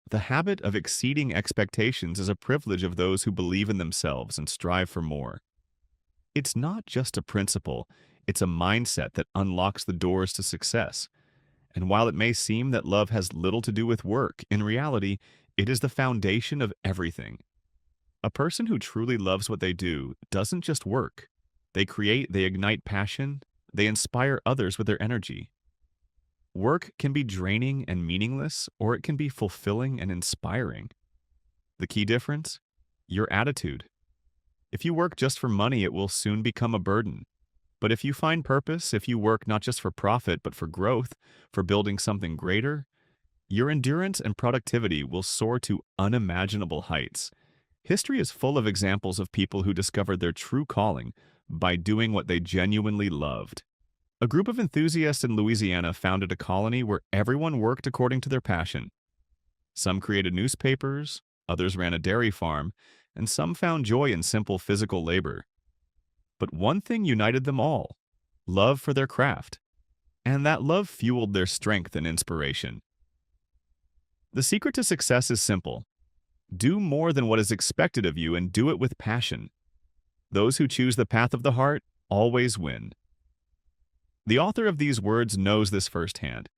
The habit of exceeding expectations is a privilege of those who believe in themselves and strive for more. It's not just a principle, it's a mindset that unlocks the doors to success. And while it may seem that love has little to do with work, in reality, it is the foundation of everything. A person who truly loves what they do doesn't just work. They create, they ignite passion, they inspire others with their energy. Work can be draining and meaningless, or it can be fulfilling and inspiring. The key difference? Your attitude. If you work just for money, it will soon become a burden. But if you find purpose, if you work not just for profit, but for growth, for building something greater, your endurance and productivity will soar to unimaginable heights. History is full of examples of people who discovered their true calling by doing what they genuinely loved. A group of enthusiasts in Louisiana founded a colony where everyone worked according to their passion. Some created newspapers, others ran a dairy farm, and some found joy in simple physical labor. But one thing united them all: love for their craft. And that love fueled their strength and inspiration. The secret to success is simple. Do more than what is expected of you and do it with passion. Those who choose the path of the heart always win. The author of these words knows this firsthand.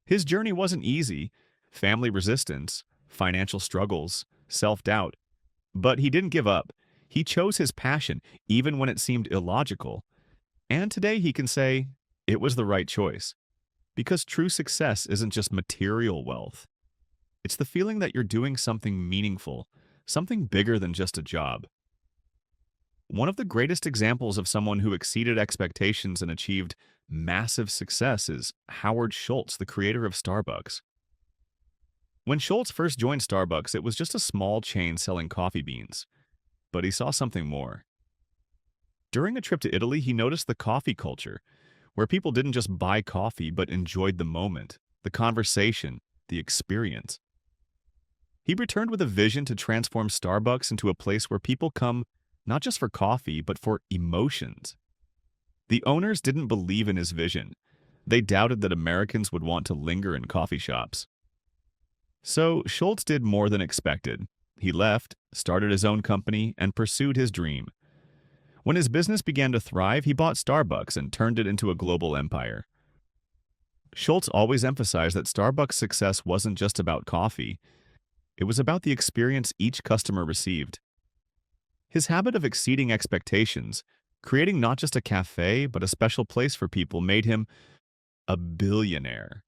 His journey wasn't easy: family resistance, financial struggles, self-doubt. But he didn't give up. He chose his passion, even when it seemed illogical. And today he can say, it was the right choice. Because true success isn't just material wealth. It's the feeling that you're doing something meaningful, something bigger than just a job. One of the greatest examples of someone who exceeded expectations and achieved massive success is Howard Schultz, the creator of Starbucks. When Schultz first joined Starbucks, it was just a small chain selling coffee beans. But he saw something more. During a trip to Italy, he noticed the coffee culture, where people didn't just buy coffee but enjoyed the moment, the conversation, the experience. He returned with a vision to transform Starbucks into a place where people come not just for coffee, but for emotions. The owners didn't believe in his vision. They doubted that Americans would want to linger in coffee shops. So Schultz did more than expected. He left, started his own company, and pursued his dream. When his business began to thrive, he bought Starbucks and turned it into a global empire. Schultz always emphasized that Starbucks' success wasn't just about coffee. It was about the experience each customer received. His habit of exceeding expectations, creating not just a cafe, but a special place for people, made him a billionaire.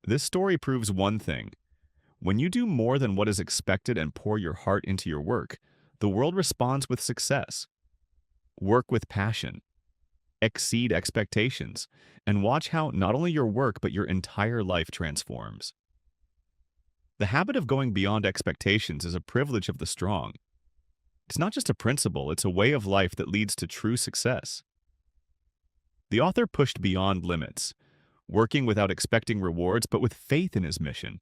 This story proves one thing. When you do more than what is expected and pour your heart into your work, the world responds with success. Work with passion. Exceed expectations. And watch how not only your work, but your entire life transforms. The habit of going beyond expectations is a privilege of the strong. It's not just a principle, it's a way of life that leads to true success. The author pushed beyond limits, working without expecting rewards, but with faith in his mission.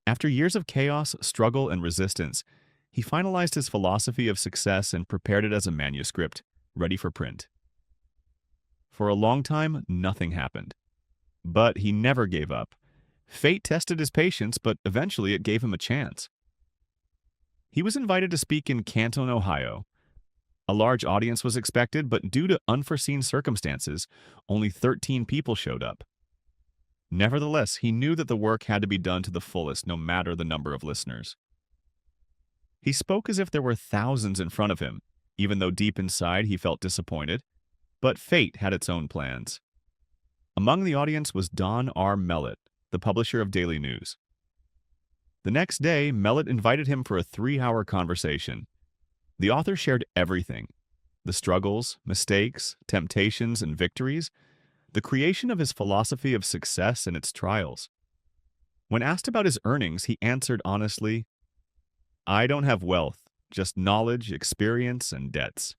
After years of chaos, struggle, and resistance, he finalized his philosophy of success and prepared it as a manuscript, ready for print. For a long time, nothing happened. But he never gave up. Fate tested his patience, but eventually it gave him a chance. He was invited to speak in Canton, Ohio. A large audience was expected, but due to unforeseen circumstances, only 13 people showed up. Nevertheless, he knew that the work had to be done to the fullest, no matter the number of listeners. He spoke as if there were thousands in front of him, even though deep inside he felt disappointed. But fate had its own plans. Among the audience was Don R. Mellett, the publisher of Daily News. The next day, Mellett invited him for a 3-hour conversation. The author shared everything: the struggles, mistakes, temptations, and victories, the creation of his philosophy of success and its trials. When asked about his earnings, he answered honestly, "I don't have wealth, just knowledge, experience, and debts."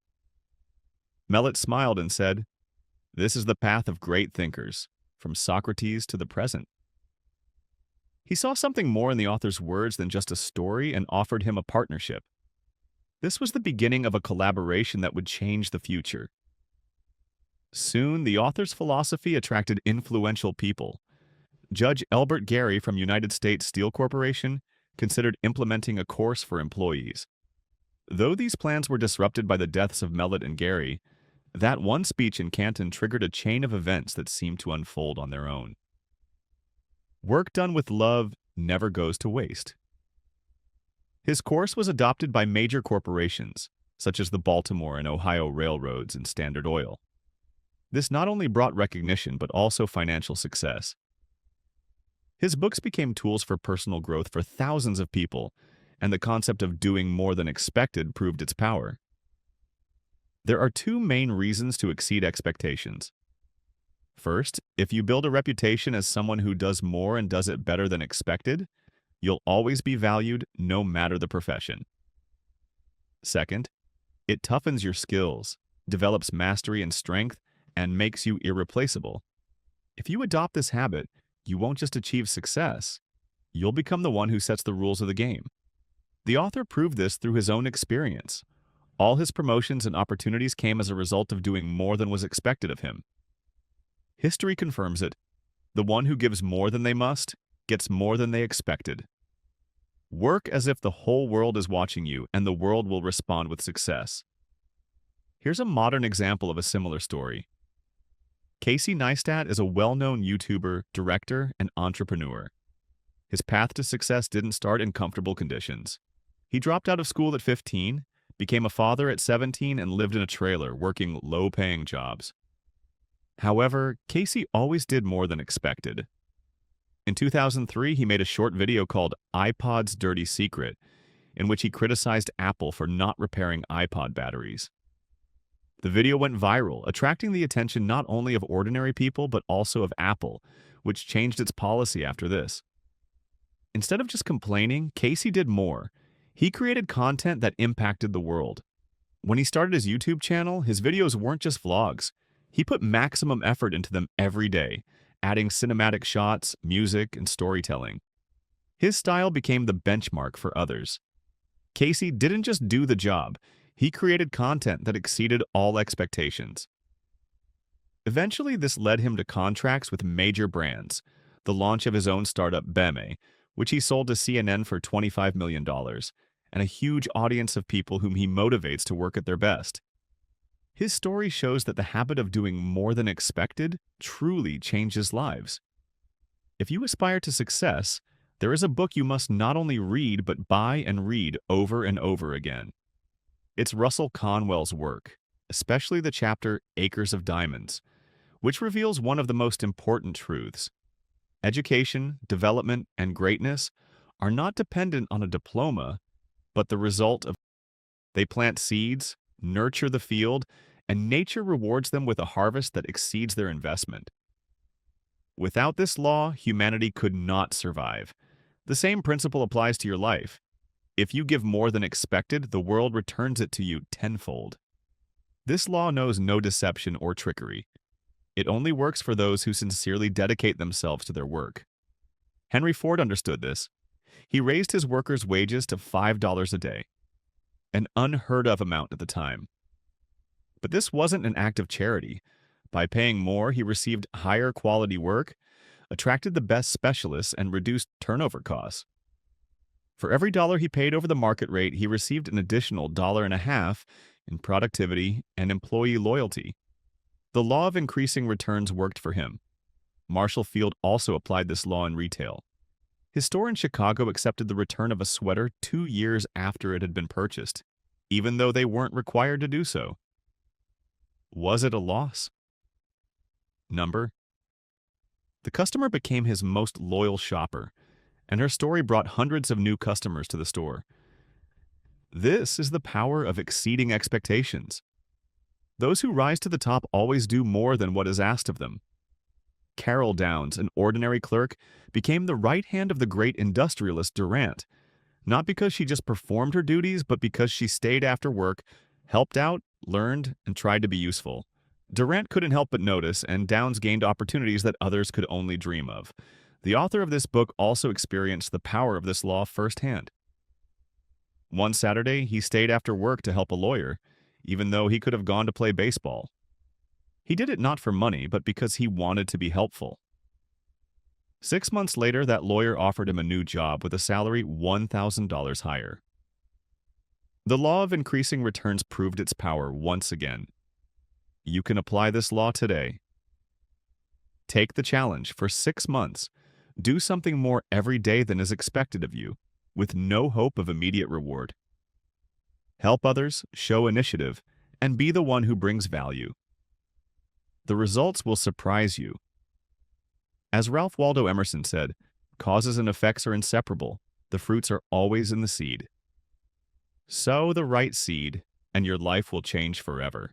Mellett smiled and said, "This is the path of great thinkers, from Socrates to the present." He saw something more in the author's words than just a story and offered him a partnership. This was the beginning of a collaboration that would change the future. Soon, the author's philosophy attracted influential people. Judge Elbert Gary from United States Steel Corporation considered implementing a course for employees. Though these plans were disrupted by the deaths of Mellett and Gary, that one speech in Canton triggered a chain of events that seemed to unfold on their own. Work done with love never goes to waste. His course was adopted by major corporations, such as the Baltimore and Ohio Railroads and Standard Oil. This not only brought recognition but also financial success. His books became tools for personal growth for thousands of people, and the concept of doing more than expected proved its power. There are two main reasons to exceed expectations. First, if you build a reputation as someone who does more and does it better than expected, you'll always be valued no matter the profession. Second, it toughens your skills, develops mastery and strength, and makes you irreplaceable. If you adopt this habit, you won't just achieve success, you'll become the one who sets the rules of the game. The author proved this through his own experience. All his promotions and opportunities came as a result of doing more than was expected of him. History confirms it. The one who gives more than they must gets more than they expected. Work as if the whole world is watching you, and the world will respond with success. Here's a modern example of a similar story. Casey Neistat is a well-known YouTuber, director, and entrepreneur. His path to success didn't start in comfortable conditions. He dropped out of school at 15, became a father at 17, and lived in a trailer, working low-paying jobs. However, Casey always did more than expected. In 2003, he made a short video called iPod's Dirty Secret, in which he criticized Apple for not repairing iPod batteries. The video went viral, attracting the attention not only of ordinary people but also of Apple, which changed its policy after this. Instead of just complaining, Casey did more. He created content that impacted the world. When he started his YouTube channel, his videos weren't just vlogs. He put maximum effort into them every day, adding cinematic shots, music, and storytelling. His style became the benchmark for others. Casey didn't just do the job, he created content that exceeded all expectations. Eventually, this led him to contracts with major brands, the launch of his own startup Beme, which he sold to CNN for $25 million, and a huge audience of people whom he motivates to work at their best. His story shows that the habit of doing more than expected truly changes lives. If you aspire to success, there is a book you must not only read but buy and read over and over again. It's Russell Conwell's work, especially the chapter Acres of Diamonds, which reveals one of the most important truths. Education, development, and greatness are not dependent on a diploma, but the result of they plant seeds, nurture the field, and nature rewards them with a harvest that exceeds their investment. Without this law, humanity could not survive. The same principle applies to your life. If you give more than expected, the world returns it to you tenfold. This law knows no deception or trickery. It only works for those who sincerely dedicate themselves to their work. Henry Ford understood this. He raised his workers' wages to $5 a day, an unheard of amount at the time. But this wasn't an act of charity. By paying more, he received higher quality work, attracted the best specialists, and reduced turnover costs. For every dollar he paid over the market rate, he received an additional $1.50 in productivity and employee loyalty. The law of increasing returns worked for him. Marshall Field also applied this law in retail. His store in Chicago accepted the return of a sweater 2 years after it had been purchased, even though they weren't required to do so. Was it a loss? Number. The customer became his most loyal shopper, and her story brought hundreds of new customers to the store. This is the power of exceeding expectations. Those who rise to the top always do more than what is asked of them. Carol Downs, an ordinary clerk, became the right hand of the great industrialist Durant, not because she just performed her duties, but because she stayed after work, helped out, learned, and tried to be useful. Durant couldn't help but notice, and Downs gained opportunities that others could only dream of. The author of this book also experienced the power of this law firsthand. One Saturday, he stayed after work to help a lawyer, even though he could have gone to play baseball. He did it not for money, but because he wanted to be helpful. 6 months later, that lawyer offered him a new job with a salary $1,000 higher. The law of increasing returns proved its power once again. You can apply this law today. Take the challenge for 6 months. Do something more every day than is expected of you, with no hope of immediate reward. Help others, show initiative, and be the one who brings value. The results will surprise you. As Ralph Waldo Emerson said, causes and effects are inseparable. The fruits are always in the seed. Sow the right seed, and your life will change forever.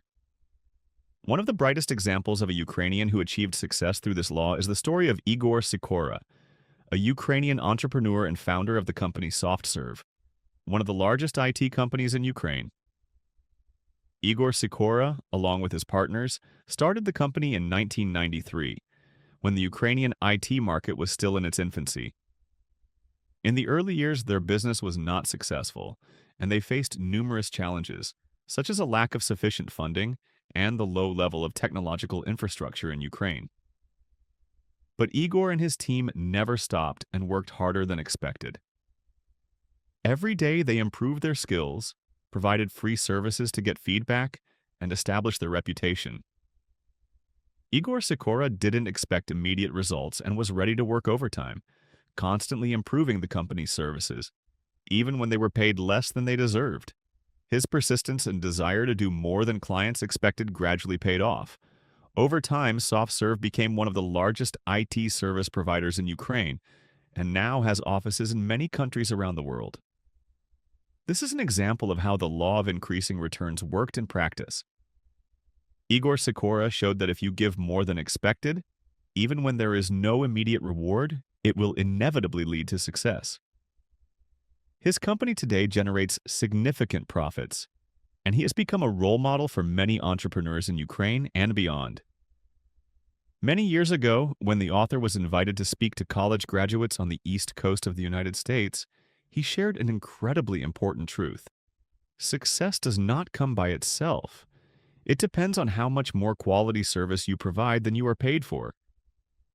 One of the brightest examples of a Ukrainian who achieved success through this law is the story of Igor Sikora, a Ukrainian entrepreneur and founder of the company SoftServe, one of the largest IT companies in Ukraine. Igor Sikora, along with his partners, started the company in 1993, when the Ukrainian IT market was still in its infancy. In the early years, their business was not successful, and they faced numerous challenges, such as a lack of sufficient funding and the low level of technological infrastructure in Ukraine. But Igor and his team never stopped and worked harder than expected. Every day they improved their skills, provided free services to get feedback, and established their reputation. Igor Sikora didn't expect immediate results and was ready to work overtime, constantly improving the company's services, even when they were paid less than they deserved. His persistence and desire to do more than clients expected gradually paid off. Over time, SoftServe became one of the largest IT service providers in Ukraine and now has offices in many countries around the world. This is an example of how the law of increasing returns worked in practice. Igor Sikora showed that if you give more than expected, even when there is no immediate reward, it will inevitably lead to success. His company today generates significant profits, and he has become a role model for many entrepreneurs in Ukraine and beyond. Many years ago, when the author was invited to speak to college graduates on the East Coast of the United States, he shared an incredibly important truth. Success does not come by itself. It depends on how much more quality service you provide than you are paid for.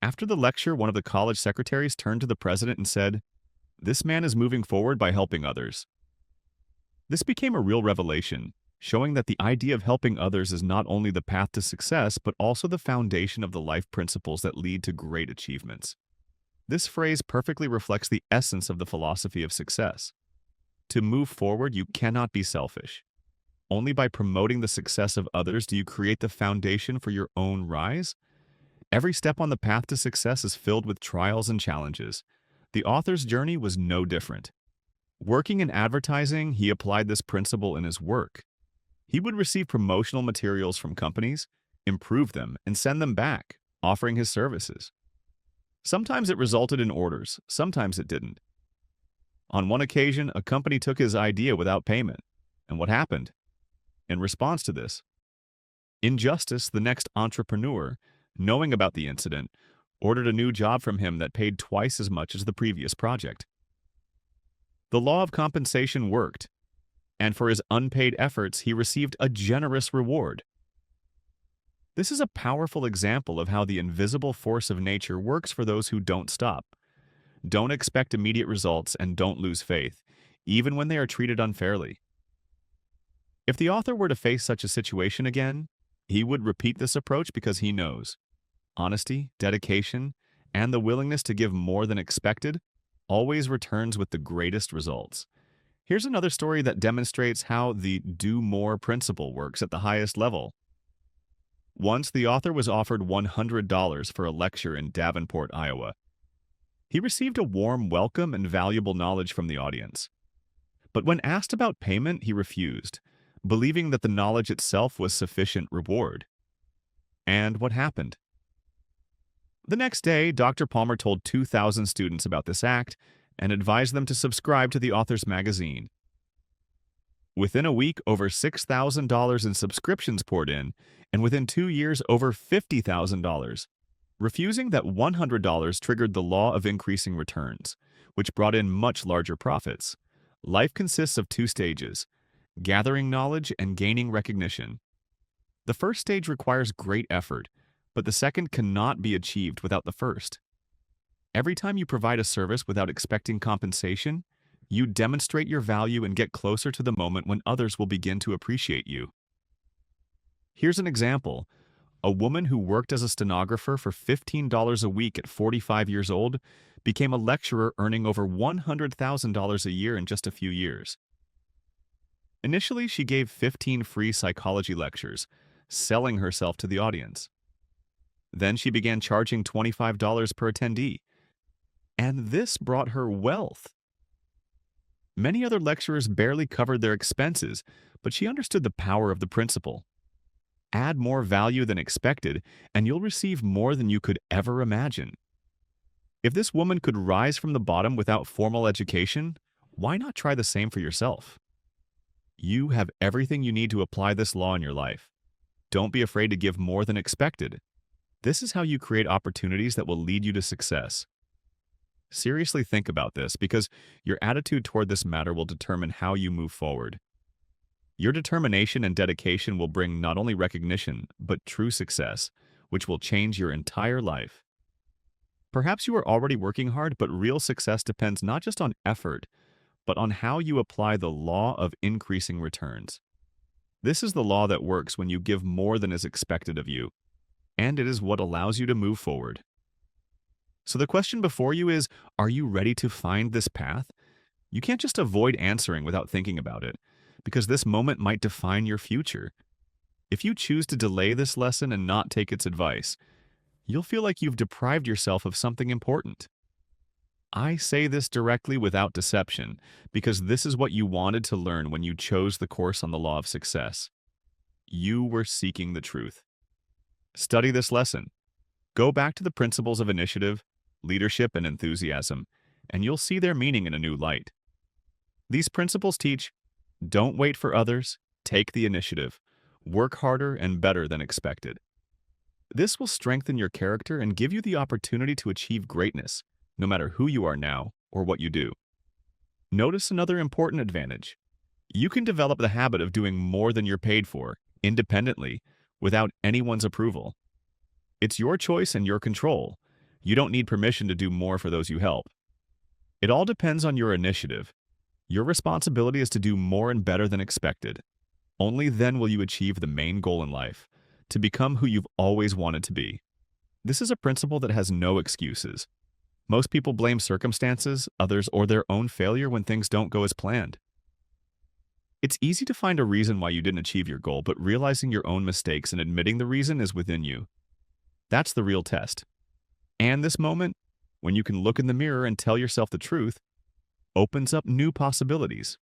After the lecture, one of the college secretaries turned to the president and said, "This man is moving forward by helping others." This became a real revelation, showing that the idea of helping others is not only the path to success, but also the foundation of the life principles that lead to great achievements. This phrase perfectly reflects the essence of the philosophy of success. To move forward, you cannot be selfish. Only by promoting the success of others do you create the foundation for your own rise. Every step on the path to success is filled with trials and challenges. The author's journey was no different. Working in advertising, he applied this principle in his work. He would receive promotional materials from companies, improve them, and send them back, offering his services. Sometimes it resulted in orders, sometimes it didn't. On one occasion, a company took his idea without payment. And what happened? In response to this, in justice, the next entrepreneur, knowing about the incident, ordered a new job from him that paid twice as much as the previous project. The law of compensation worked, and for his unpaid efforts, he received a generous reward. This is a powerful example of how the invisible force of nature works for those who don't stop. Don't expect immediate results and don't lose faith, even when they are treated unfairly. If the author were to face such a situation again, he would repeat this approach because he knows honesty, dedication, and the willingness to give more than expected always returns with the greatest results. Here's another story that demonstrates how the do more principle works at the highest level. Once, the author was offered $100 for a lecture in Davenport, Iowa. He received a warm welcome and valuable knowledge from the audience. But when asked about payment, he refused, believing that the knowledge itself was sufficient reward. And what happened? The next day, Dr. Palmer told 2,000 students about this act and advised them to subscribe to the author's magazine. Within a week, over $6,000 in subscriptions poured in, and within 2 years, over $50,000. Refusing that $100 triggered the law of increasing returns, which brought in much larger profits. Life consists of 2 stages: gathering knowledge and gaining recognition. The first stage requires great effort, but the second cannot be achieved without the first. Every time you provide a service without expecting compensation, you demonstrate your value and get closer to the moment when others will begin to appreciate you. Here's an example. A woman who worked as a stenographer for $15 a week at 45 years old became a lecturer earning over $100,000 a year in just a few years. Initially, she gave 15 free psychology lectures, selling herself to the audience. Then she began charging $25 per attendee, and this brought her wealth. Many other lecturers barely covered their expenses, but she understood the power of the principle. Add more value than expected, and you'll receive more than you could ever imagine. If this woman could rise from the bottom without formal education, why not try the same for yourself? You have everything you need to apply this law in your life. Don't be afraid to give more than expected. This is how you create opportunities that will lead you to success. Seriously think about this, because your attitude toward this matter will determine how you move forward. Your determination and dedication will bring not only recognition, but true success, which will change your entire life. Perhaps you are already working hard, but real success depends not just on effort, but on how you apply the law of increasing returns. This is the law that works when you give more than is expected of you, and it is what allows you to move forward. So the question before you is, are you ready to find this path? You can't just avoid answering without thinking about it, because this moment might define your future. If you choose to delay this lesson and not take its advice, you'll feel like you've deprived yourself of something important. I say this directly without deception, because this is what you wanted to learn when you chose the course on the law of success. You were seeking the truth. Study this lesson. Go back to the principles of initiative, leadership, and enthusiasm, and you'll see their meaning in a new light. These principles teach, don't wait for others, take the initiative, work harder and better than expected. This will strengthen your character and give you the opportunity to achieve greatness, no matter who you are now or what you do. Notice another important advantage. You can develop the habit of doing more than you're paid for, independently, without anyone's approval. It's your choice and your control. You don't need permission to do more for those you help. It all depends on your initiative. Your responsibility is to do more and better than expected. Only then will you achieve the main goal in life, to become who you've always wanted to be. This is a principle that has no excuses. Most people blame circumstances, others, or their own failure when things don't go as planned. It's easy to find a reason why you didn't achieve your goal, but realizing your own mistakes and admitting the reason is within you. That's the real test. And this moment, when you can look in the mirror and tell yourself the truth, opens up new possibilities.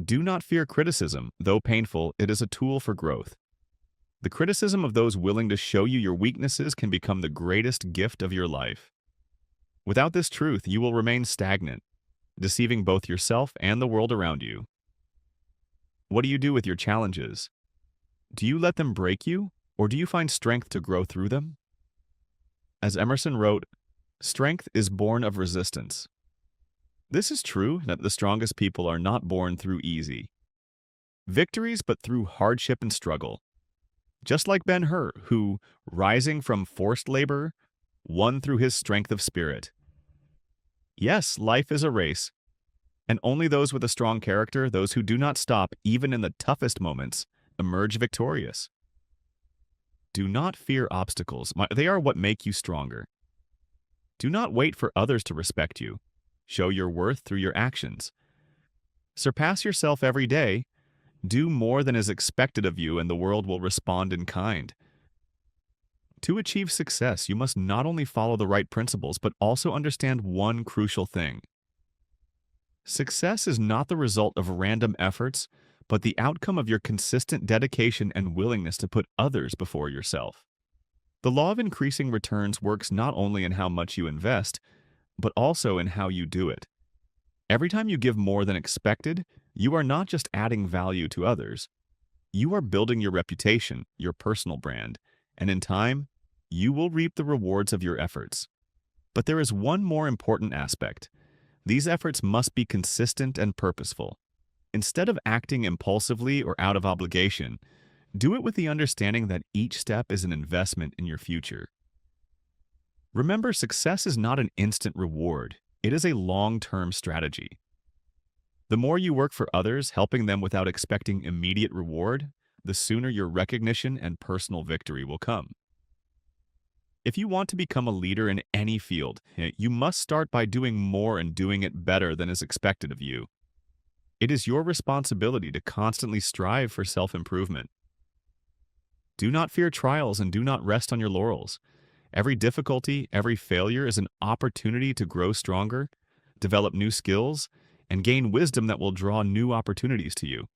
Do not fear criticism. Though painful, it is a tool for growth. The criticism of those willing to show you your weaknesses can become the greatest gift of your life. Without this truth, you will remain stagnant, deceiving both yourself and the world around you. What do you do with your challenges? Do you let them break you, or do you find strength to grow through them? As Emerson wrote, "Strength is born of resistance." This is true that the strongest people are not born through easy victories, but through hardship and struggle. Just like Ben-Hur, who, rising from forced labor, won through his strength of spirit. Yes, life is a race, and only those with a strong character, those who do not stop even in the toughest moments, emerge victorious. Do not fear obstacles. They are what make you stronger. Do not wait for others to respect you. Show your worth through your actions. Surpass yourself every day. Do more than is expected of you, and the world will respond in kind. To achieve success, you must not only follow the right principles, but also understand one crucial thing. Success is not the result of random efforts, but the outcome of your consistent dedication and willingness to put others before yourself. The law of increasing returns works not only in how much you invest, but also in how you do it. Every time you give more than expected, you are not just adding value to others. You are building your reputation, your personal brand, and in time, you will reap the rewards of your efforts. But there is one more important aspect. These efforts must be consistent and purposeful. Instead of acting impulsively or out of obligation, do it with the understanding that each step is an investment in your future. Remember, success is not an instant reward. It is a long-term strategy. The more you work for others, helping them without expecting immediate reward, the sooner your recognition and personal victory will come. If you want to become a leader in any field, you must start by doing more and doing it better than is expected of you. It is your responsibility to constantly strive for self-improvement. Do not fear trials and do not rest on your laurels. Every difficulty, every failure is an opportunity to grow stronger, develop new skills, and gain wisdom that will draw new opportunities to you.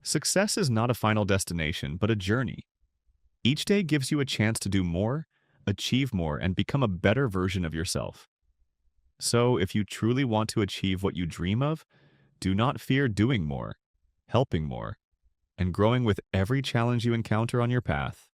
Success is not a final destination, but a journey. Each day gives you a chance to do more, achieve more, and become a better version of yourself. So, if you truly want to achieve what you dream of, do not fear doing more, helping more, and growing with every challenge you encounter on your path.